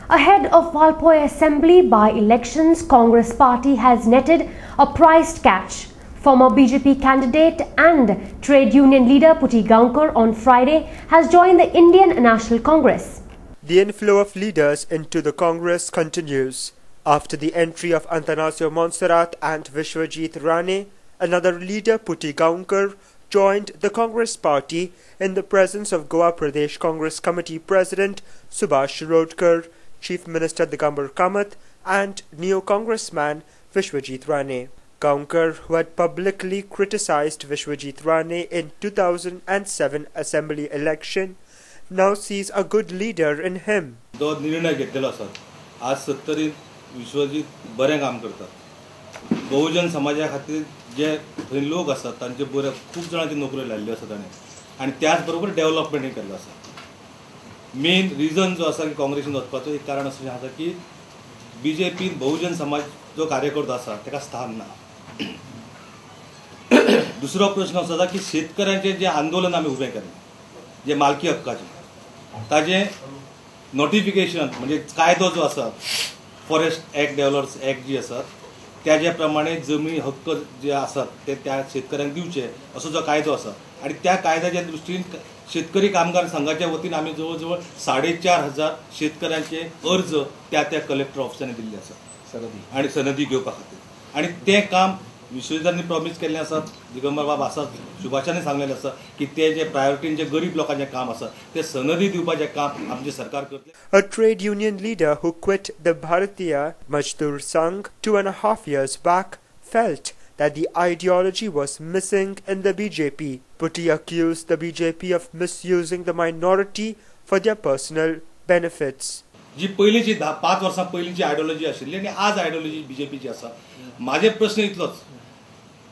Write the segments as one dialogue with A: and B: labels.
A: Ahead of Valpoy Assembly by-elections, Congress party has netted a priced catch. Former BJP candidate and trade union leader Puti Gaonkar on Friday has joined the Indian National Congress.
B: The inflow of leaders into the Congress continues. After the entry of Atanasio Montserrat and Vishwajit Rane, another leader, Puti Gaonkar, joined the Congress party in the presence of Goa Pradesh Congress Committee President Subhash Shirodkar, Chief Minister Digambar Kamath and Neo-Congressman Vishwajit Rane. Gaonkar, who had publicly criticized Vishwajit Rane in 2007 Assembly election, now sees a good leader in him.
C: जो निर्णय घेतलेलो आसा आज 70 विश्वजीत बरें काम करतात. बहुजन समाजा खातीर जे थंय लोक आसात तांचे बरे खूब जाणांची नोकऱ्यो लायल्ल्यो आसा ताणें आनी त्याच बरोबर डेव्हलपमेंट केल्लो आसा. मेन रिजन जो आसा की काँग्रेसीन वचपाचो एक कारण अशें आसा की बीजेपीन बहुजन समाज जो कार्यकर्तो आसा ताका स्थान ना. दुसरो प्रश्न असो आसा की शेतकऱ्यांचे जे आंदोलन आमी उबें केलें जे मालकी हक्काचे ताजे नोटिफिकेशन म्हणजे कायदो जो आसा फॉरेस्ट एक्ट डेव्हलपर्स एक्ट जी आसा त्याचे प्रमाणे जमीन हक्क जे आसात ते त्या शेतकऱ्यांक दिवचे असो जो कायदो आसा आणि त्या कायद्याच्या दृष्टीन शेतकरी कामगार संघाच्या वतीन आम्ही जवळ 4,500 शेतकऱ्यांचे अर्ज त्या कलेक्टर ऑफिसांनी दिल्ले आसा आणि सनदी घेवपा खातीर आणि ते काम विश्वजितांनी प्रॉमिस केल्लें आसा. दिगंबर बाब आसा सुभाषांनी सांगलेलें आसा की ते जे प्रायोरिटीन जे गरीब लोकांचें काम आसा ते सनदी दिवपाचें काम आमचे सरकार करतले.
B: A trade union leader who quit the Bharatiya Mazdoor Sangh 2.5 years back felt that the ideology was missing in the BJP. Puti accused the BJP of misusing the minority for their personal benefits.
C: जी पहिलीची 5 वर्सां पहिलीची ideology आशिल्ली आणि आज ideology बीजेपीची आसा. माझे प्रश्न इतलोच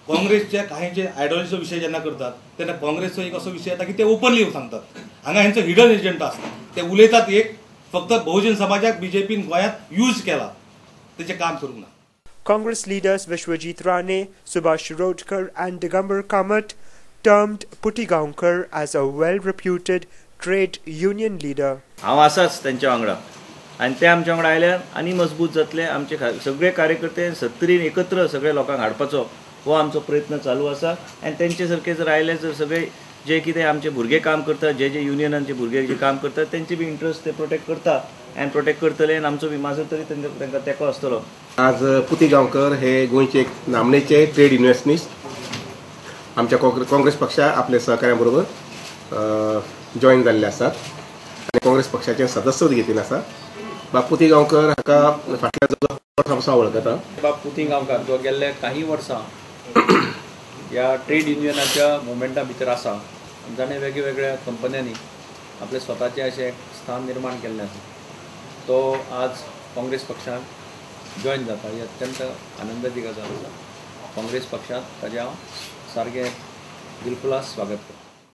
C: काँग्रेसच्या काहींचे आयडियोलॉजीचो विषय जेन्ना करतात तेन्ना काँग्रेसचो एक असो विषय येता की ते ओपनली सांगतात. हांगा हेंचो हिडन एजेंडा आसता. ते उलयतात एक फक्त बहुजन समाजाक बीजेपीन गोंयांत यूज केला तेचें काम करूंक ना.
B: Congress leaders Vishwajit Rane, Subhash Shirodkar and Digambar Kamath termed Puti Gaonkar as a well-reputed trade union leader.
D: हांव आसाच त्यांच्या वांगडा आणि ते आमच्या वांगडा आयल्यार आनी मजबूत जातले. आमचे सगळे कार्यकर्ते 70 एकत्र सगळे लोकांक हाडपाचो हो आमचो प्रयत्न चालू आसा आणि त्यांचे सारखे जर आयले जर सगळे जे कितें आमचे भुरगे काम करतात जे युनियनांचे भुरगे जे काम करतात त्यांचे बी इंटरेस्ट ते प्रोटेक्ट करता आणि प्रोटेक्ट करतले आणि आमचो बी माझो तरी तांकां तेंको आसतलो.
E: आज पुती गांवकर हे गोंयचे एक नामनेचे ट्रेड युनियनिस्ट आमच्या काँग्रेस पक्षा आपल्या सहकाऱ्यां बरोबर जॉईन जाल्ले आसात आणि काँग्रेस पक्षाचे सदस्य घेतिल्ले आसा. बाब पुती गांवकर हाका फाटल्या जवळ वर्सां वळखता.
F: बाब पुती गांवकर जो गेल्ले काही वर्सां ह्या ट्रेड युनियनाच्या मुवमेंटा भितर आसा. जाणें वेगवेगळ्या कंपन्यांनी आपले स्वताचे अशें स्थान निर्माण केल्लें आसा. तो आज काँग्रेस पक्षांत जॉईन जाता ही अत्यंत आनंदाची गजाल आसा. काँग्रेस पक्षांत ताजें हांव सारकें दिलखुलास स्वागत करता.